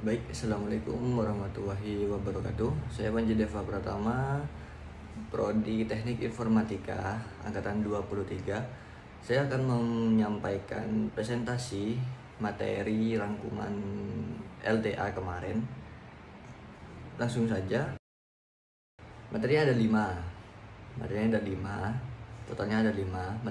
Baik, Assalamualaikum warahmatullahi wabarakatuh. Saya Panji Deva Pratama, Prodi Teknik Informatika, Angkatan 23. Saya akan menyampaikan presentasi materi rangkuman LTA kemarin. Langsung saja. Materinya ada 5. Totalnya ada 5.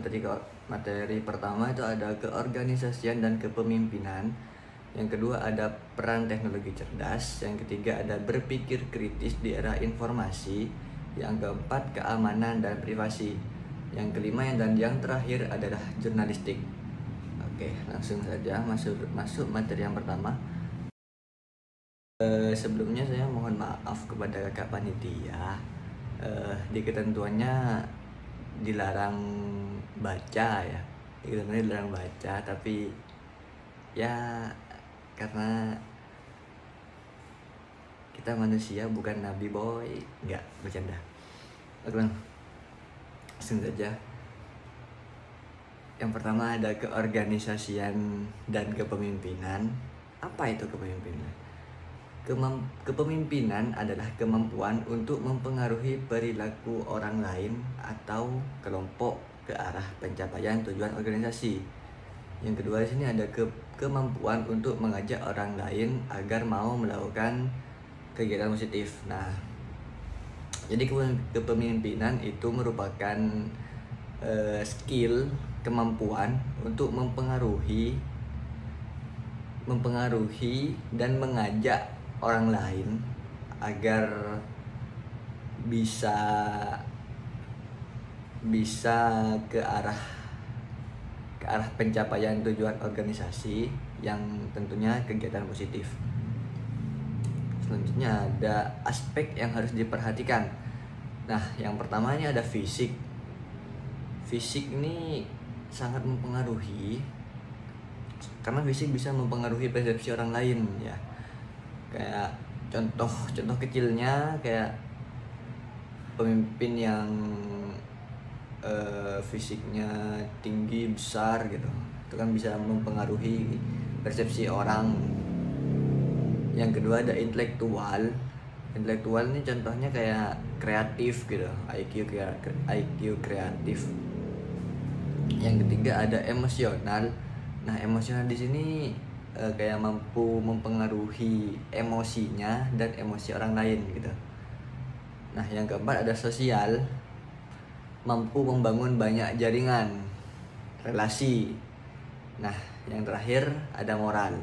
Materi pertama itu ada keorganisasian dan kepemimpinan. Yang kedua ada peran teknologi cerdas. Yang ketiga ada berpikir kritis di era informasi. Yang keempat keamanan dan privasi. Yang kelima dan yang terakhir adalah jurnalistik. Oke, langsung saja masuk materi yang pertama. Sebelumnya saya mohon maaf kepada kakak panitia. Di ketentuannya dilarang baca ya. Dilarang baca, tapi ya karena kita manusia bukan nabi boy, nggak bercanda. Oke, langsung saja. Yang pertama ada keorganisasian dan kepemimpinan. Apa itu kepemimpinan? Kepemimpinan adalah kemampuan untuk mempengaruhi perilaku orang lain atau kelompok ke arah pencapaian tujuan organisasi. Yang kedua di sini ada kemampuan untuk mengajak orang lain agar mau melakukan kegiatan positif. Nah, jadi kepemimpinan itu merupakan skill, kemampuan untuk mempengaruhi dan mengajak orang lain agar bisa ke arah pencapaian tujuan organisasi yang tentunya kegiatan positif. Selanjutnya ada aspek yang harus diperhatikan. Nah, yang pertama ini ada fisik. Fisik ini sangat mempengaruhi karena fisik bisa mempengaruhi persepsi orang lain ya. Kayak contoh kecilnya kayak pemimpin yang fisiknya tinggi besar gitu, itu kan bisa mempengaruhi persepsi orang. Yang kedua ada intelektual ini contohnya kayak kreatif gitu, IQ kreatif. Yang ketiga ada emosional. Nah, emosional di sini kayak mampu mempengaruhi emosinya dan emosi orang lain gitu. Nah, yang keempat ada sosial, mampu membangun banyak jaringan relasi. Nah, yang terakhir ada moral.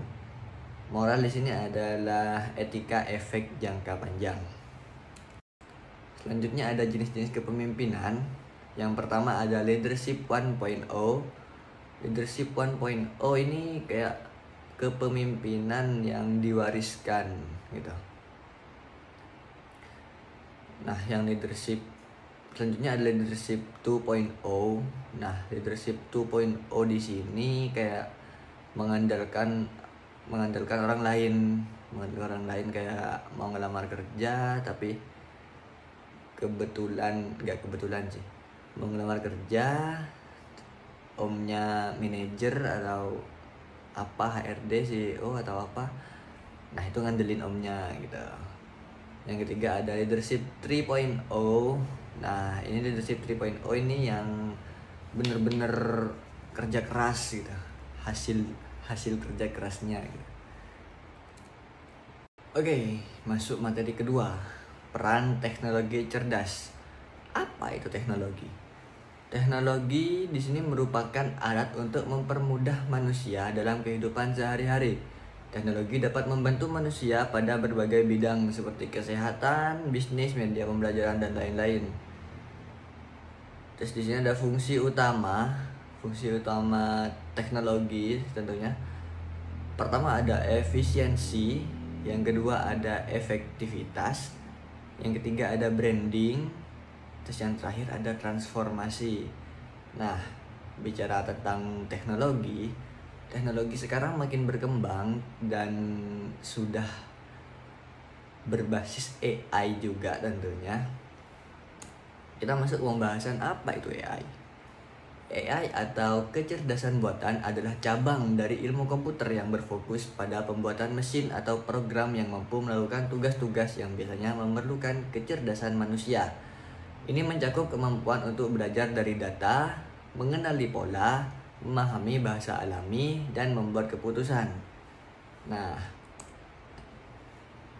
Moral di sini adalah etika efek jangka panjang. Selanjutnya ada jenis-jenis kepemimpinan. Yang pertama ada leadership 1.0. Leadership 1.0 ini kayak kepemimpinan yang diwariskan gitu. Nah, yang leadership selanjutnya ada leadership 2.0. Nah, leadership 2.0 di sini kayak mengandalkan orang lain kayak mau ngelamar kerja tapi mau ngelamar kerja, omnya manajer atau apa, HRD, CEO atau apa. Nah, itu ngandelin omnya gitu. Yang ketiga ada leadership 3.0. Nah, ini leadership 3.0 ini yang bener-bener kerja keras gitu, hasil kerja kerasnya gitu. Oke, masuk materi kedua, peran teknologi cerdas. Apa itu teknologi? Teknologi di sini merupakan alat untuk mempermudah manusia dalam kehidupan sehari-hari. Teknologi dapat membantu manusia pada berbagai bidang seperti kesehatan, bisnis, media pembelajaran dan lain-lain. Terus di sini ada fungsi utama teknologi tentunya. Pertama ada efisiensi, yang kedua ada efektivitas, yang ketiga ada branding, terus yang terakhir ada transformasi. Nah, bicara tentang teknologi sekarang makin berkembang dan sudah berbasis AI juga tentunya. Kita masuk pembahasan apa itu AI. AI atau kecerdasan buatan adalah cabang dari ilmu komputer yang berfokus pada pembuatan mesin atau program yang mampu melakukan tugas-tugas yang biasanya memerlukan kecerdasan manusia. Ini mencakup kemampuan untuk belajar dari data, mengenali pola, memahami bahasa alami, dan membuat keputusan. Nah,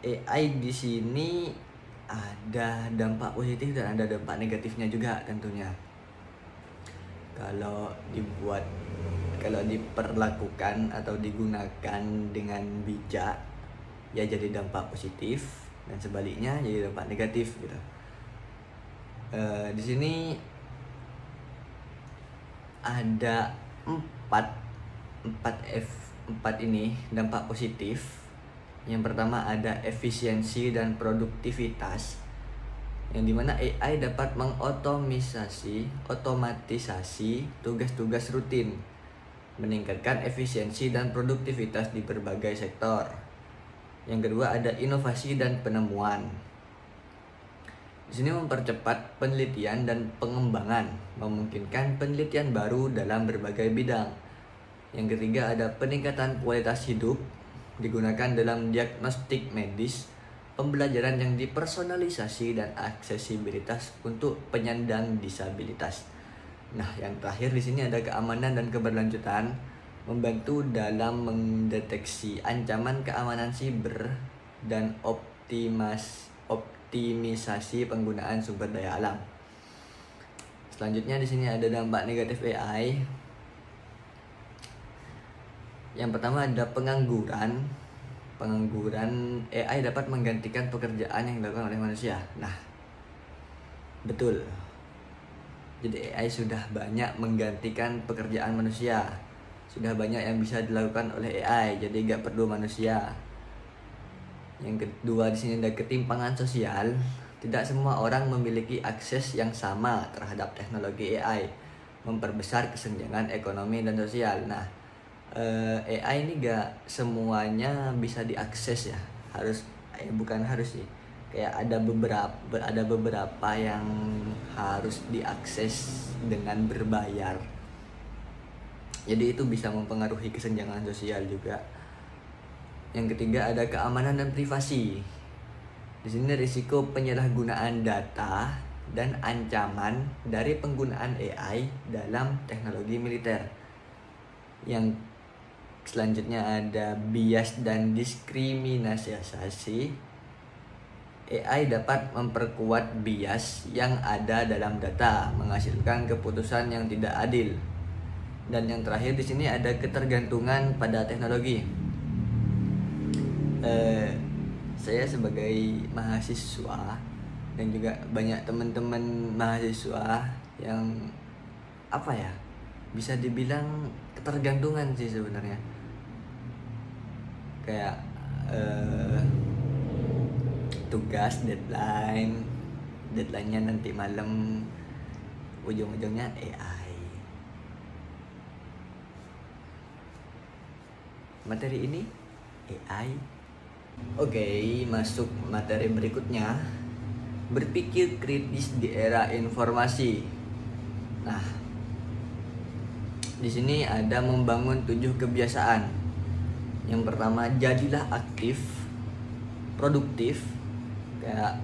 AI di sini ada dampak positif dan ada dampak negatifnya juga tentunya. Kalau diperlakukan atau digunakan dengan bijak, ya jadi dampak positif, dan sebaliknya jadi dampak negatif gitu. Di sini ada empat ini dampak positif. Yang pertama ada efisiensi dan produktivitas, yang dimana AI dapat otomatisasi tugas-tugas rutin, meningkatkan efisiensi dan produktivitas di berbagai sektor. Yang kedua ada inovasi dan penemuan. Di sini mempercepat penelitian dan pengembangan, memungkinkan penelitian baru dalam berbagai bidang. Yang ketiga ada peningkatan kualitas hidup, digunakan dalam diagnostik medis, pembelajaran yang dipersonalisasi, dan aksesibilitas untuk penyandang disabilitas. Nah, yang terakhir di sini ada keamanan dan keberlanjutan, membantu dalam mendeteksi ancaman keamanan siber dan optimisasi penggunaan sumber daya alam. Selanjutnya di sini ada dampak negatif AI. Yang pertama ada pengangguran. AI dapat menggantikan pekerjaan yang dilakukan oleh manusia. Nah, betul. Jadi AI sudah banyak menggantikan pekerjaan manusia. Sudah banyak yang bisa dilakukan oleh AI, jadi nggak perlu manusia. Yang kedua di sini ada ketimpangan sosial. Tidak semua orang memiliki akses yang sama terhadap teknologi AI, memperbesar kesenjangan ekonomi dan sosial. Nah, AI ini gak semuanya bisa diakses ya, bukan harus sih, kayak ada beberapa yang harus diakses dengan berbayar, jadi itu bisa mempengaruhi kesenjangan sosial juga. Yang ketiga ada keamanan dan privasi. Di sini risiko penyalahgunaan data dan ancaman dari penggunaan AI dalam teknologi militer. Yang selanjutnya ada bias dan diskriminasi. AI dapat memperkuat bias yang ada dalam data, menghasilkan keputusan yang tidak adil. Dan yang terakhir di sini ada ketergantungan pada teknologi. Saya sebagai mahasiswa dan juga banyak teman-teman mahasiswa yang bisa dibilang ketergantungan sih sebenarnya. Kayak tugas deadline-nya nanti malam, ujung-ujungnya AI. Materi ini AI. Oke, masuk materi berikutnya. Berpikir kritis di era informasi. Nah, di sini ada membangun 7 kebiasaan. Yang pertama, jadilah aktif, produktif, kayak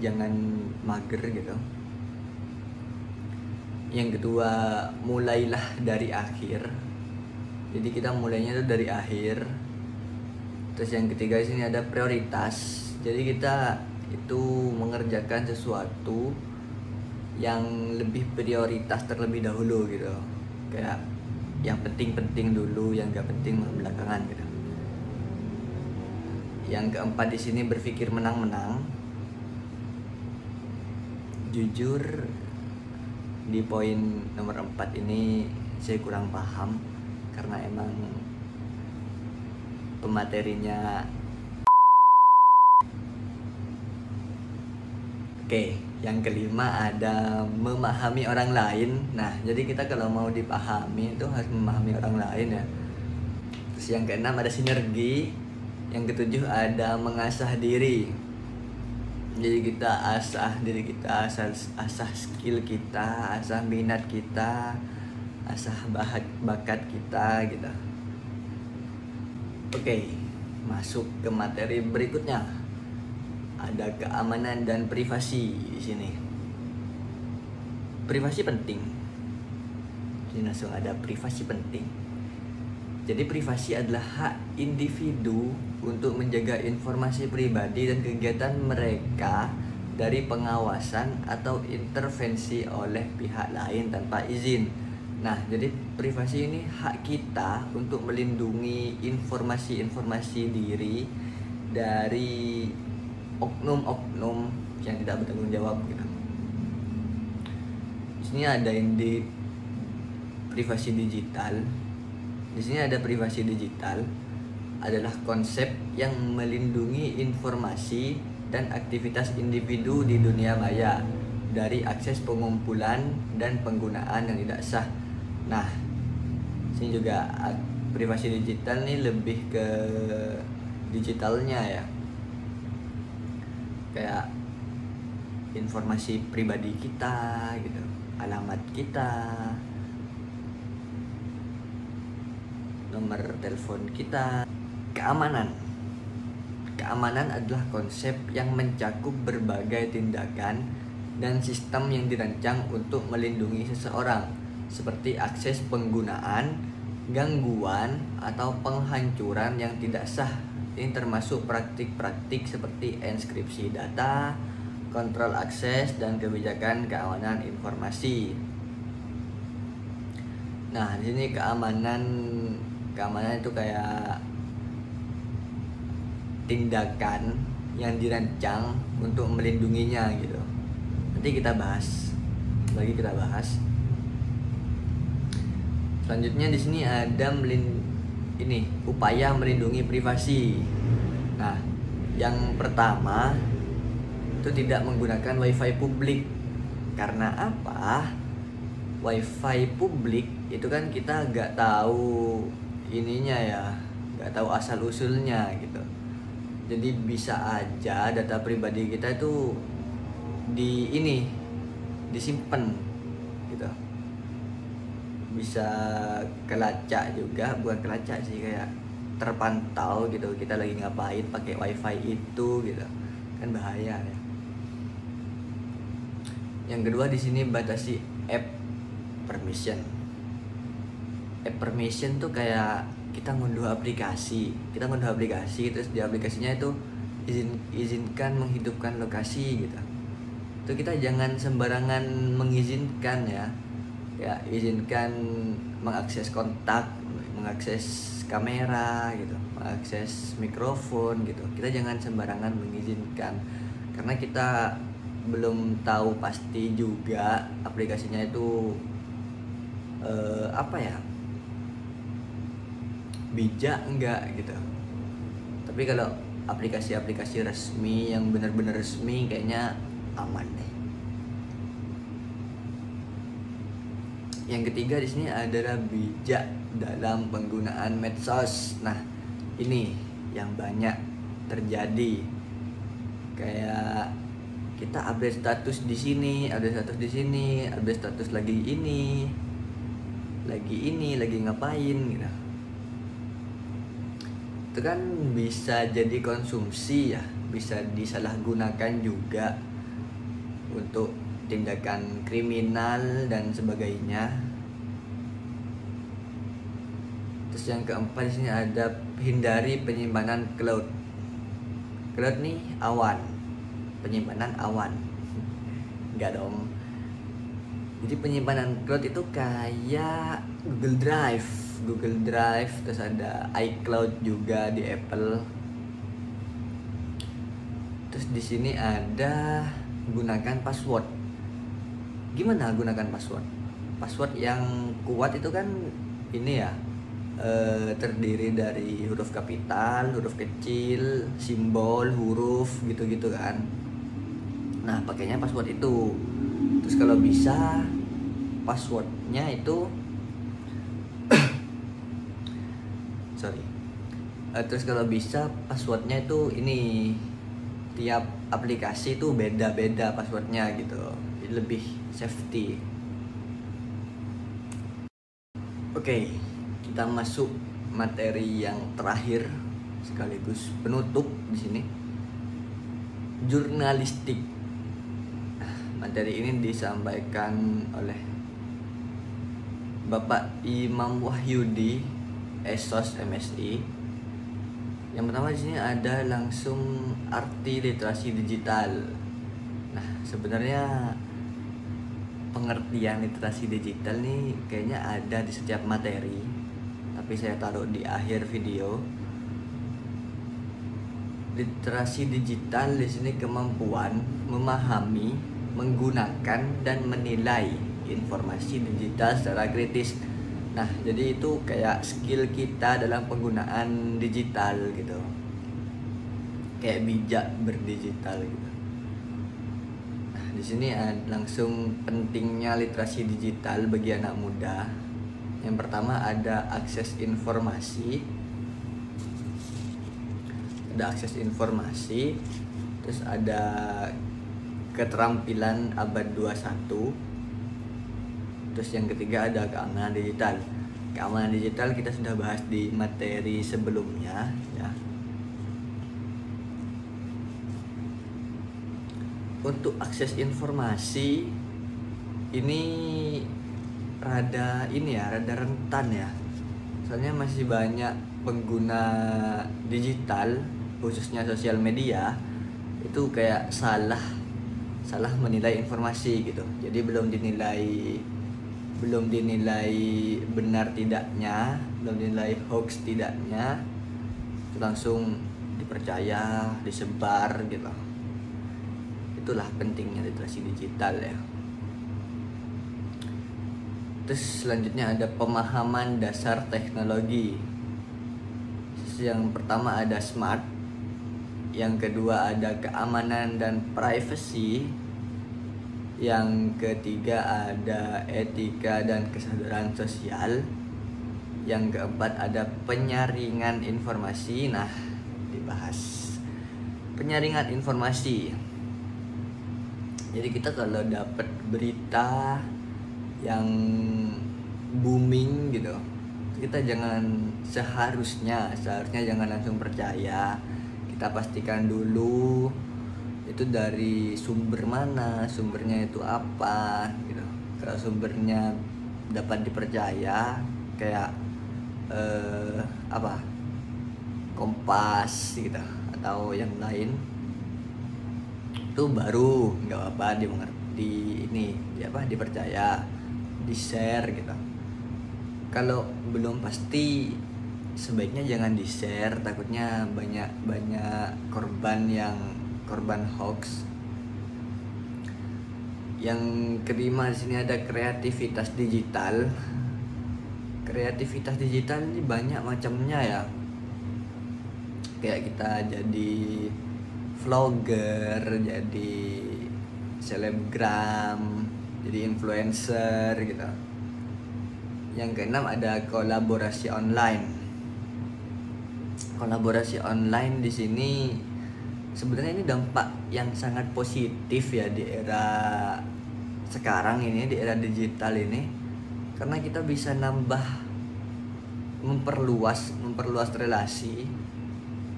jangan mager gitu. Yang kedua, mulailah dari akhir. Jadi kita mulainya itu dari akhir. Terus yang ketiga di sini ada prioritas. Jadi kita itu mengerjakan sesuatu yang lebih prioritas terlebih dahulu gitu. Kayak yang penting-penting dulu, yang gak penting belakangan gitu. Yang keempat di sini berpikir menang-menang. Jujur di poin nomor 4 ini saya kurang paham karena emang pematerinya. Oke, yang kelima ada memahami orang lain. Nah, jadi kita kalau mau dipahami itu harus memahami orang lain ya. Terus yang keenam ada sinergi. Yang ketujuh ada mengasah diri. Jadi kita asah diri kita, asah skill kita, asah minat kita, asah bakat kita gitu. Oke, masuk ke materi berikutnya. Ada keamanan dan privasi di sini. Privasi penting. Jadi langsung ada privasi penting. Jadi privasi adalah hak individu untuk menjaga informasi pribadi dan kegiatan mereka dari pengawasan atau intervensi oleh pihak lain tanpa izin. Nah, jadi privasi ini hak kita untuk melindungi informasi-informasi diri dari oknum-oknum yang tidak bertanggung jawab gitu. Di sini ada privasi digital. Di sini ada privasi digital adalah konsep yang melindungi informasi dan aktivitas individu di dunia maya dari akses pengumpulan dan penggunaan yang tidak sah. Nah, sini juga privasi digital nih lebih ke digitalnya ya. Kayak informasi pribadi kita gitu, alamat kita, nomor telepon kita. Keamanan adalah konsep yang mencakup berbagai tindakan dan sistem yang dirancang untuk melindungi seseorang, seperti akses penggunaan, gangguan, atau penghancuran yang tidak sah. Ini termasuk praktik-praktik seperti enskripsi data, kontrol akses, dan kebijakan keamanan informasi. Nah, di sini keamanan itu kayak tindakan yang dirancang untuk melindunginya gitu. Nanti kita bahas. Selanjutnya di sini ada upaya melindungi privasi. Nah, yang pertama itu tidak menggunakan wifi publik. Karena apa? Wifi publik itu kan kita nggak tahu ininya ya, nggak tahu asal usulnya gitu. Jadi bisa aja data pribadi kita itu disimpan gitu. Bisa kelacak juga, bukan kelacak sih, kayak terpantau gitu, kita lagi ngapain pakai wifi itu gitu, kan bahaya ya. Yang kedua di sini batasi app permission. App permission tuh kayak kita ngunduh aplikasi terus di aplikasinya itu izinkan menghidupkan lokasi gitu. Itu kita jangan sembarangan mengizinkan ya. Ya, izinkan mengakses kontak, mengakses kamera gitu, mengakses mikrofon gitu. Kita jangan sembarangan mengizinkan, karena kita belum tahu pasti juga aplikasinya itu bijak enggak gitu. Tapi kalau aplikasi-aplikasi resmi yang benar-benar resmi kayaknya aman deh. Yang ketiga di sini adalah bijak dalam penggunaan medsos. Nah, ini yang banyak terjadi. Kayak kita update status di sini, update status lagi ngapain gitu. Itu kan bisa jadi konsumsi ya, bisa disalahgunakan juga untuk tindakan kriminal dan sebagainya. Terus yang keempat di sini ada hindari penyimpanan cloud. Cloud nih awan, penyimpanan awan. Enggak dong. Jadi penyimpanan cloud itu kayak Google Drive, terus ada iCloud juga di Apple. Terus di sini ada gunakan password. Gimana gunakan password? Password yang kuat itu kan ini ya, terdiri dari huruf kapital, huruf kecil, simbol, huruf gitu-gitu kan. Nah, pakainya password itu. Terus kalau bisa passwordnya itu terus kalau bisa passwordnya itu ini tiap aplikasi itu beda-beda passwordnya gitu, jadi lebih safety. Oke, kita masuk materi yang terakhir sekaligus penutup di sini, jurnalistik. Materi ini disampaikan oleh Bapak Imam Wahyudi, Esos MSI. Yang pertama di sini ada langsung arti literasi digital. Nah, sebenarnya pengertian literasi digital nih kayaknya ada di setiap materi, tapi saya taruh di akhir video. Literasi digital di sini kemampuan memahami, menggunakan dan menilai informasi digital secara kritis. Nah, jadi itu kayak skill kita dalam penggunaan digital gitu, kayak bijak berdigital gitu. Nah, di sini langsung pentingnya literasi digital bagi anak muda. Yang pertama ada akses informasi, terus ada keterampilan abad 21. Terus yang ketiga ada keamanan digital. Keamanan digital kita sudah bahas di materi sebelumnya ya. Untuk akses informasi ini rada rentan ya. Soalnya masih banyak pengguna digital, khususnya sosial media, itu kayak salah menilai informasi gitu. Jadi belum dinilai benar tidaknya, belum dinilai hoax tidaknya, itu langsung dipercaya, disebar gitu. Itulah pentingnya literasi digital ya. Terus selanjutnya ada pemahaman dasar teknologi. Yang pertama ada smart, yang kedua ada keamanan dan privacy, yang ketiga ada etika dan kesadaran sosial, yang keempat ada penyaringan informasi. Nah, dibahas penyaringan informasi. Jadi kita kalau dapat berita yang booming gitu, kita seharusnya jangan langsung percaya. Kita pastikan dulu itu dari sumber mana, sumbernya itu apa gitu. Kalau sumbernya dapat dipercaya kayak Kompas gitu atau yang lain, itu baru nggak apa dipercaya, di share gitu. Kalau belum pasti sebaiknya jangan di share, takutnya banyak korban hoax. Yang kelima di sini ada kreativitas digital. Kreativitas digital ini banyak macamnya ya. Kayak kita jadi vlogger, jadi selebgram, jadi influencer gitu. Yang keenam ada kolaborasi online. Kolaborasi online di sini sebenarnya ini dampak yang sangat positif ya di era sekarang ini, di era digital ini, karena kita bisa memperluas relasi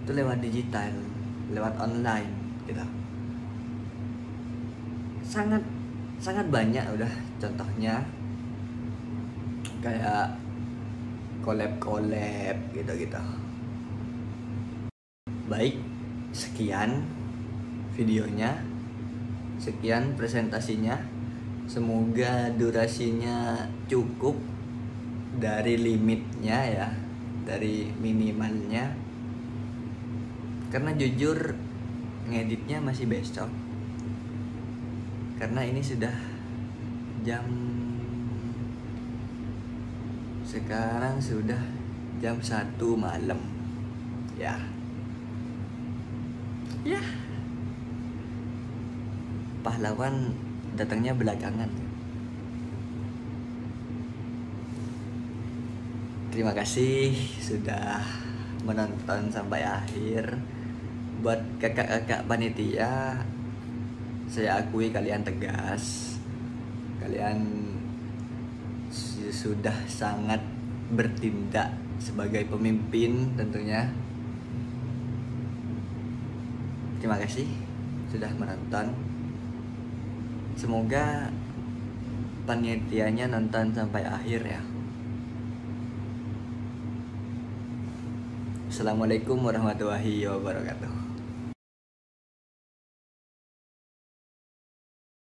itu lewat digital, lewat online gitu. Sangat banyak udah contohnya, kayak collab gitu. Baik, sekian videonya, sekian presentasinya. Semoga durasinya cukup dari limitnya ya, dari minimalnya, karena jujur ngeditnya masih besok, karena ini sekarang sudah jam 1 malam ya. Pahlawan datangnya belakangan. Terima kasih sudah menonton sampai akhir, buat kakak-kakak panitia, saya akui kalian tegas, kalian sudah sangat bertindak sebagai pemimpin tentunya. Terima kasih sudah menonton. Semoga panitianya nonton sampai akhir ya. Assalamualaikum warahmatullahi wabarakatuh.